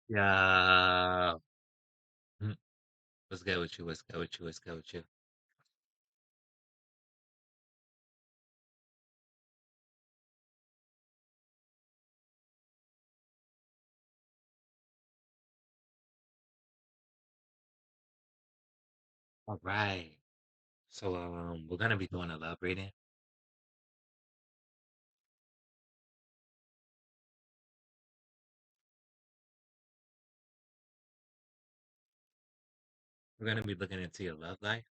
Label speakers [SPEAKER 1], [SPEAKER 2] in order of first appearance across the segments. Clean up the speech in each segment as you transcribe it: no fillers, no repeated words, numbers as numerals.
[SPEAKER 1] Yeah. Mm. What's good with you? What's good with you? What's good with you? All right. So we're gonna be doing a love reading. We're gonna be looking into your love life.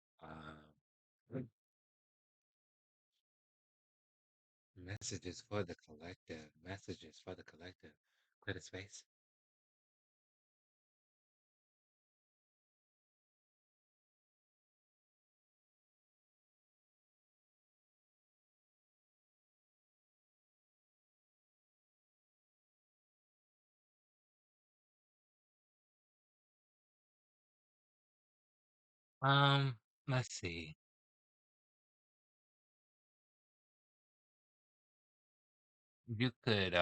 [SPEAKER 1] Messages for the collective. Messages for the collective. Clear the space. Um, let's see. You could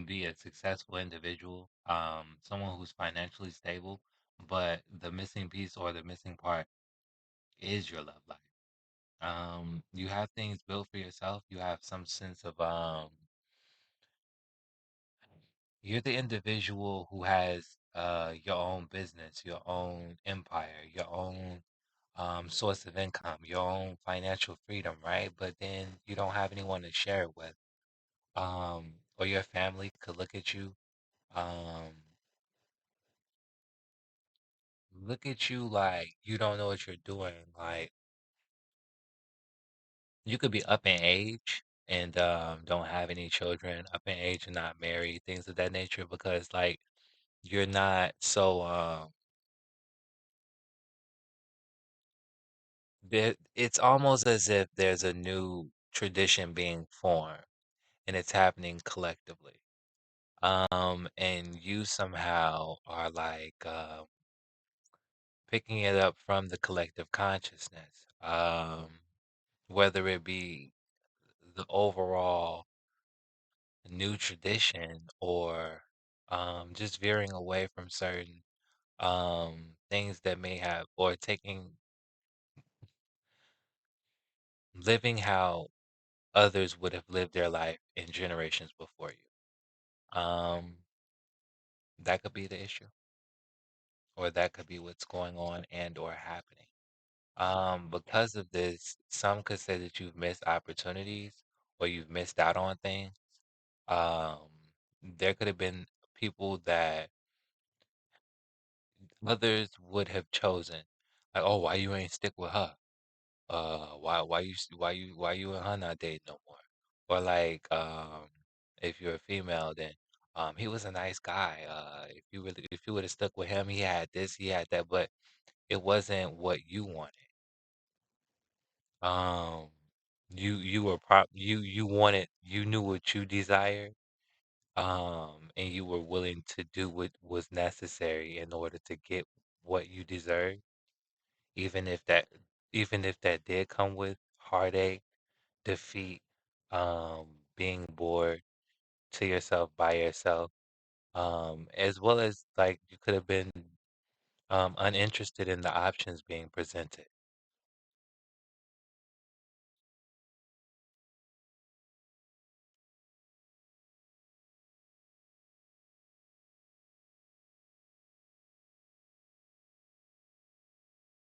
[SPEAKER 1] be a successful individual, someone who's financially stable, but the missing piece or the missing part is your love life. You have things built for yourself. You have some sense of you're the individual who has your own business, your own empire, your own source of income, your own financial freedom, right? But then you don't have anyone to share it with. Or your family could um, look at you like you don't know what you're doing. Like you could be up in age and don't have any children, up in age and not married, things of that nature, because like you're not so it's almost as if there's a new tradition being formed and it's happening collectively. And you somehow are like picking it up from the collective consciousness. Whether it be the overall new tradition or just veering away from certain things that may have or taking living how others would have lived their life in generations before you. That could be the issue, or that could be what's going on and or happening. Because of this, some could say that you've missed opportunities or you've missed out on things. Um, there could have been people that others would have chosen, like, oh, why you ain't stick with her? Why you and her not dating no more? Or like, if you're a female, then he was a nice guy. If you would have stuck with him, he had this, he had that, but it wasn't what you wanted. Um, you were you wanted you knew what you desired, and you were willing to do what was necessary in order to get what you deserve, even if that even if that did come with heartache, defeat, being bored to yourself by yourself, as well as like you could have been uninterested in the options being presented.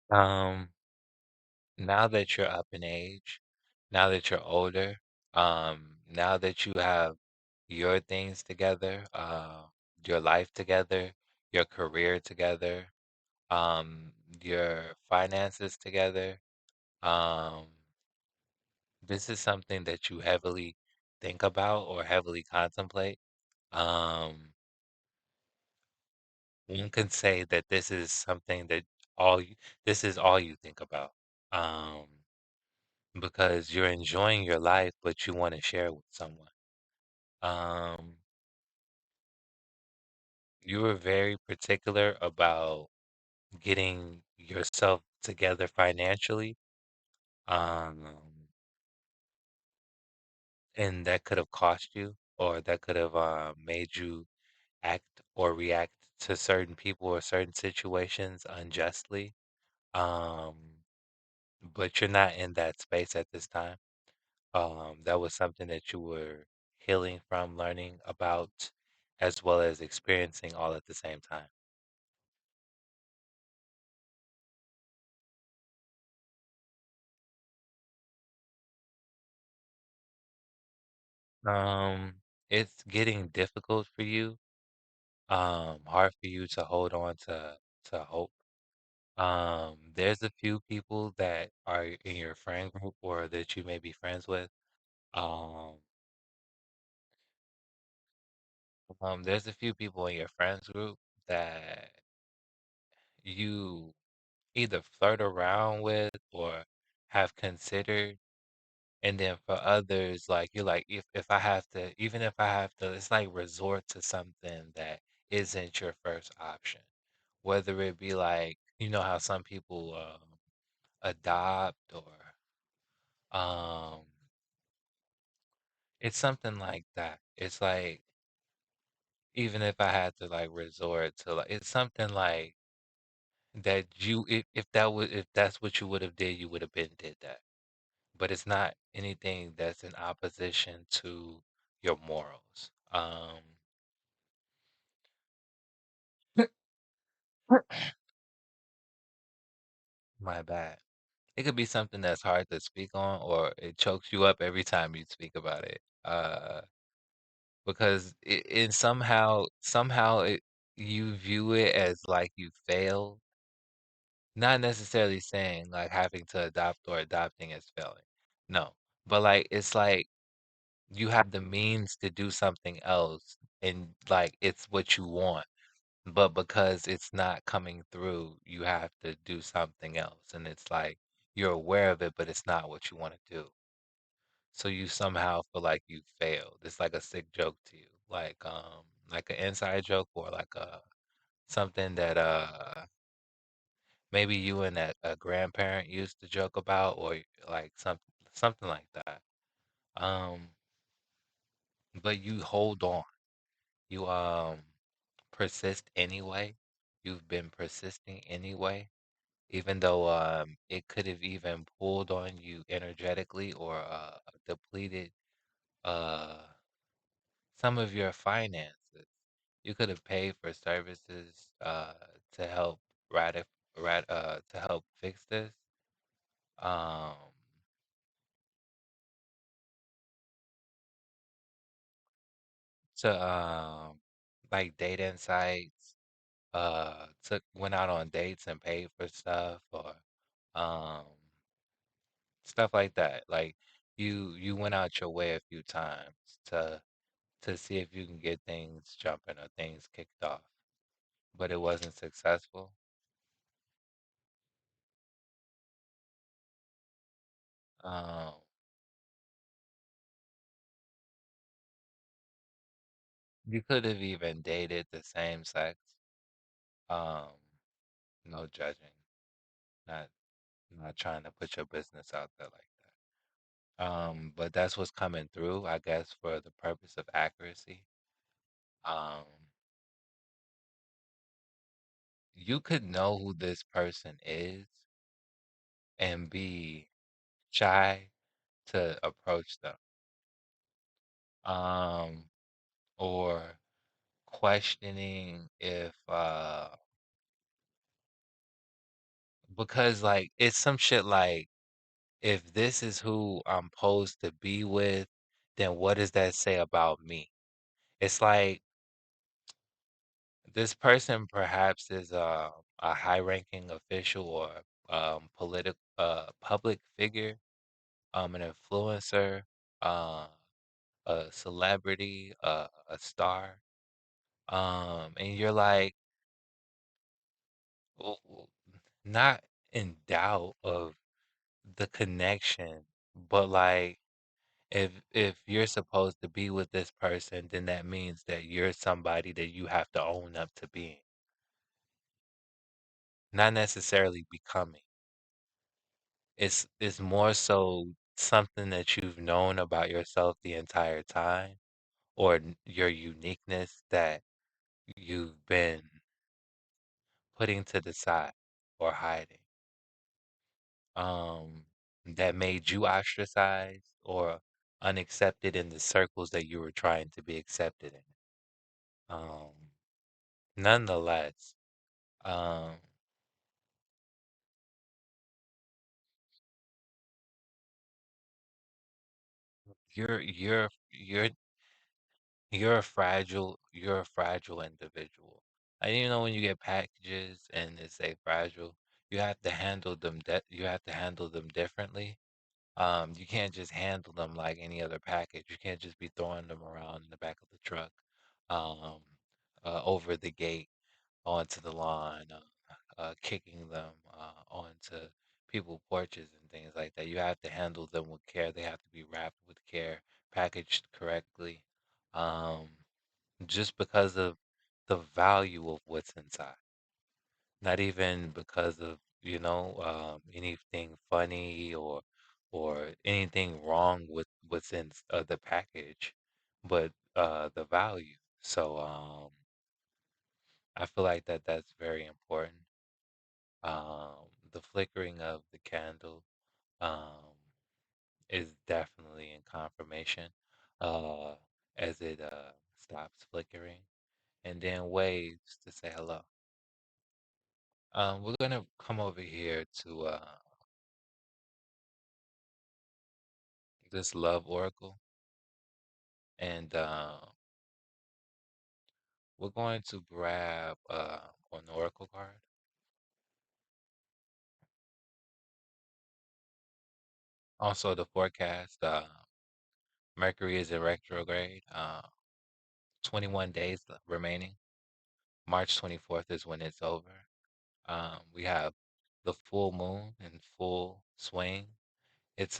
[SPEAKER 1] Um, Now that you're up in age, now that you're older, now that you have your things together, your life together, your career together, um, your finances together, um, this is something that you heavily think about or heavily contemplate. Um, one can say that this is something that this is all you think about. Um, because you're enjoying your life, but you want to share with someone. Um, you were very particular about getting yourself together financially, um, and that could have cost you, or that could have made you act or react to certain people or certain situations unjustly. Um, but you're not in that space at this time. That was something that you were healing from, learning about, as well as experiencing all at the same time. It's getting difficult for you, hard for you to hold on to hope. There's a few people that are in your friend group or that you may be friends with. Um, there's a few people in your friends group that you either flirt around with or have considered. And then for others, like you're like, if I have to, even if I have to, it's like resort to something that isn't your first option. Whether it be like, you know how some people adopt or um it's something like that. It's like even if I had to like resort to like it's something like that you if that was if that's what you would have did, you would have been did that. But it's not anything that's in opposition to your morals. My bad. It could be something that's hard to speak on, or it chokes you up every time you speak about it. Because it somehow you view it as like you failed, not necessarily saying like having to adopt or adopting is failing. No, but like it's like you have the means to do something else, and like it's what you want. But because it's not coming through, you have to do something else. And it's like you're aware of it, but it's not what you want to do. So you somehow feel like you failed. It's like a sick joke to you. Like an inside joke or like a something that maybe you and a grandparent used to joke about or like something like that. Um, but you hold on. You persist anyway. You've been persisting anyway even though it could have even pulled on you energetically or depleted uh some of your finances. You could have paid for services to help to help fix this. Um to like dating sites, took went out on dates and paid for stuff or um stuff like that. Like you went out your way a few times to see if you can get things jumping or things kicked off, but it wasn't successful. Um, you could have even dated the same sex. Um, no judging. Not not trying to put your business out there like that. But that's what's coming through, I guess, for the purpose of accuracy. Um, you could know who this person is and be shy to approach them. Um, or questioning if because like it's some shit like if this is who I'm supposed to be with, then what does that say about me? It's like this person perhaps is a high-ranking official or political public figure, an influencer, uh, a celebrity, a star, and you're like not in doubt of the connection, but like if you're supposed to be with this person, then that means that you're somebody that you have to own up to being, not necessarily becoming. It's more so something that you've known about yourself the entire time or your uniqueness that you've been putting to the side or hiding, um, that made you ostracized or unaccepted in the circles that you were trying to be accepted in. Um, Nonetheless, um, you're you're a fragile individual. And you know when you get packages and they say fragile, you have to handle them differently. You can't just handle them like any other package. You can't just be throwing them around in the back of the truck, um, over the gate, onto the lawn, kicking them onto people porches and things like that. You have to handle them with care. They have to be wrapped with care, packaged correctly, um, just because of the value of what's inside. Not even because of, anything funny or anything wrong with what's in the package, but the value. So I feel like that's very important. The flickering of the candle um, is definitely in confirmation uh, as it stops flickering and then waves to say hello. We're gonna come over here to this love oracle, and we're going to grab an oracle card. Also, the forecast. Mercury is in retrograde. 21 days remaining. March 24th is when it's over. We have the full moon in full swing. It's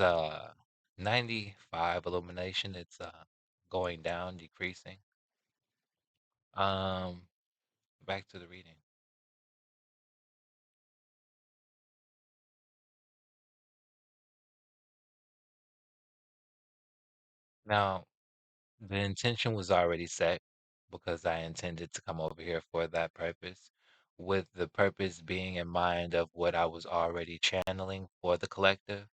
[SPEAKER 1] 95 illumination. It's going down, decreasing. Um, Back to the reading. Now, the intention was already set because I intended to come over here for that purpose, with the purpose being in mind of what I was already channeling for the collective,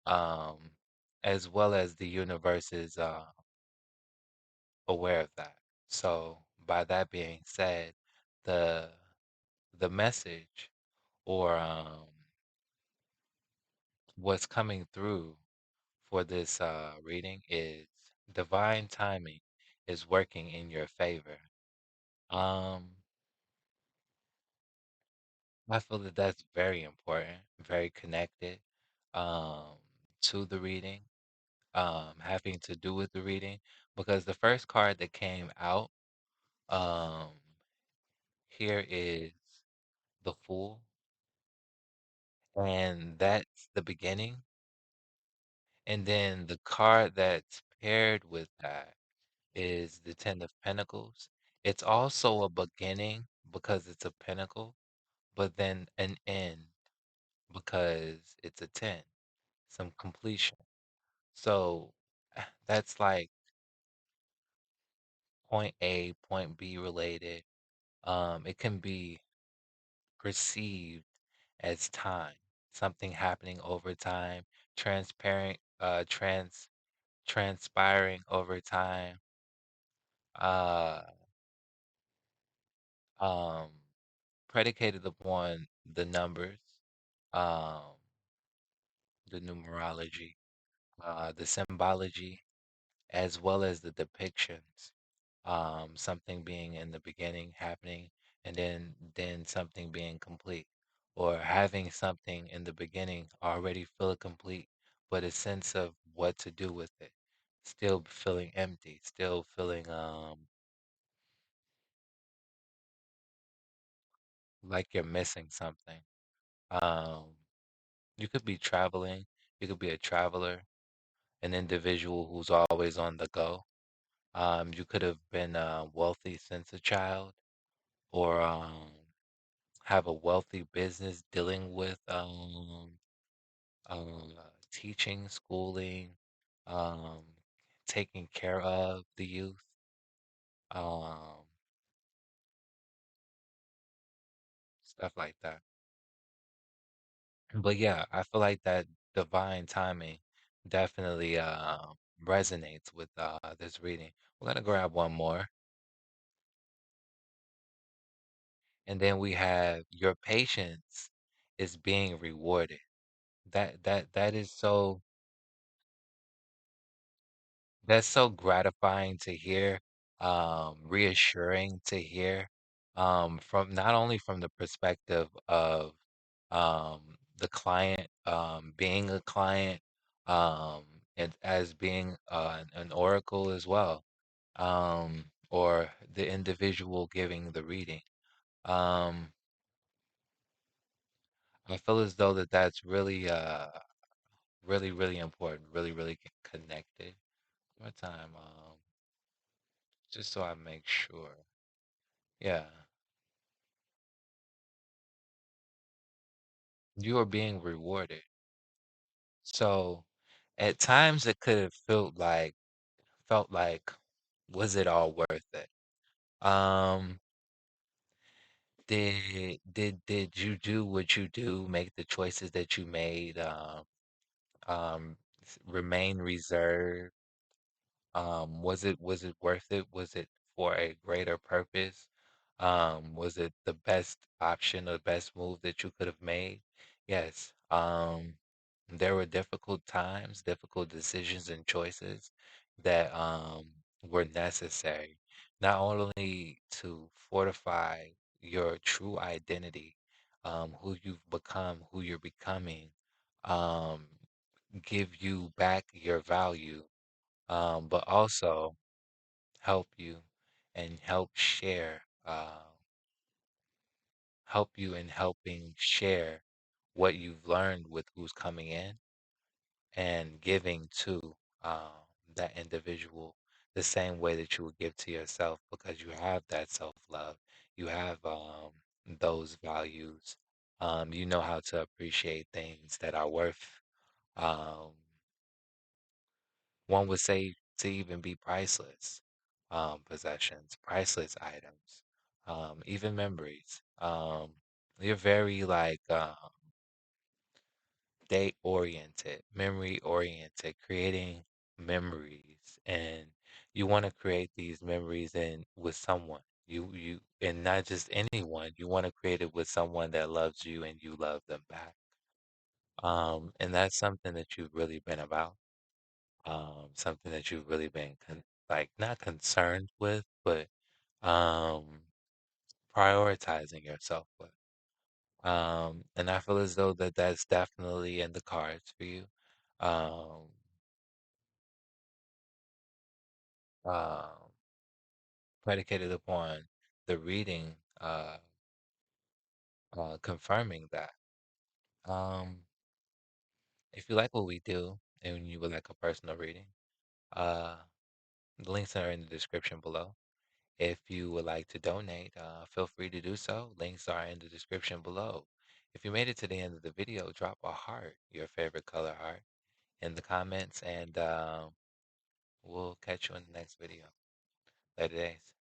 [SPEAKER 1] um, as well as the universe is aware of that. So, by that being said, the the message or what's coming through for this reading is divine timing is working in your favor. Um, I feel that that's very important, very connected um, to the reading, having to do with the reading, because the first card that came out um, here is the Fool, and that's the beginning. And then the card that's paired with that is the Ten of Pentacles. It's also a beginning because it's a pentacle, but then an end because it's a 10, some completion. So that's like point A, point B related. It can be perceived as time, something happening over time, transparent, transpiring over time, uh, um, predicated upon the numbers, um, the numerology, the symbology, as well as the depictions. Something being in the beginning happening, and then something being complete, or having something in the beginning already feel complete, but a sense of what to do with it, still feeling empty, still feeling like you're missing something. Um, you could be traveling, you could be a traveler, an individual who's always on the go. You could have been wealthy since a child, or have a wealthy business dealing with teaching, schooling, um, taking care of the youth. Um, stuff like that. But yeah, I feel like that divine timing definitely resonates with this reading. We're gonna grab one more, and then we have your patience is being rewarded. That is so that's so gratifying to hear, reassuring to hear, from not only from the perspective of um, the client being a client, um, and as being an oracle as well, or the individual giving the reading. Um, I feel as though that's really, really, really important, really, really connected. One time, just so I make sure. Yeah, you are being rewarded. So at times it could have felt like was it all worth it? Um, did you do what you do, make the choices that you made, remain reserved? Was it worth it? Was it for a greater purpose? Was it the best option or best move that you could have made? Yes. There were difficult times, difficult decisions and choices that were necessary, not only to fortify your true identity, who you've become, who you're becoming, um, give you back your value, but also help you and help you in helping share what you've learned with who's coming in and giving to that individual the same way that you would give to yourself because you have that self-love, you have those values, you know how to appreciate things that are worth, um, one would say, to even be priceless, possessions, priceless items, even memories. You're very like date oriented, memory oriented, creating memories, and you want to create these memories in with someone. And not just anyone. You want to create it with someone that loves you and you love them back. And that's something that you've really been about. Something that you've really been like not concerned with, but um, prioritizing yourself with. And I feel as though that's definitely in the cards for you. Um, um, Predicated upon the reading, confirming that. Um, if you like what we do and you would like a personal reading, uh, the links are in the description below. If you would like to donate, feel free to do so. Links are in the description below. If you made it to the end of the video, drop a heart, your favorite color heart, in the comments, and we'll catch you in the next video. Later days.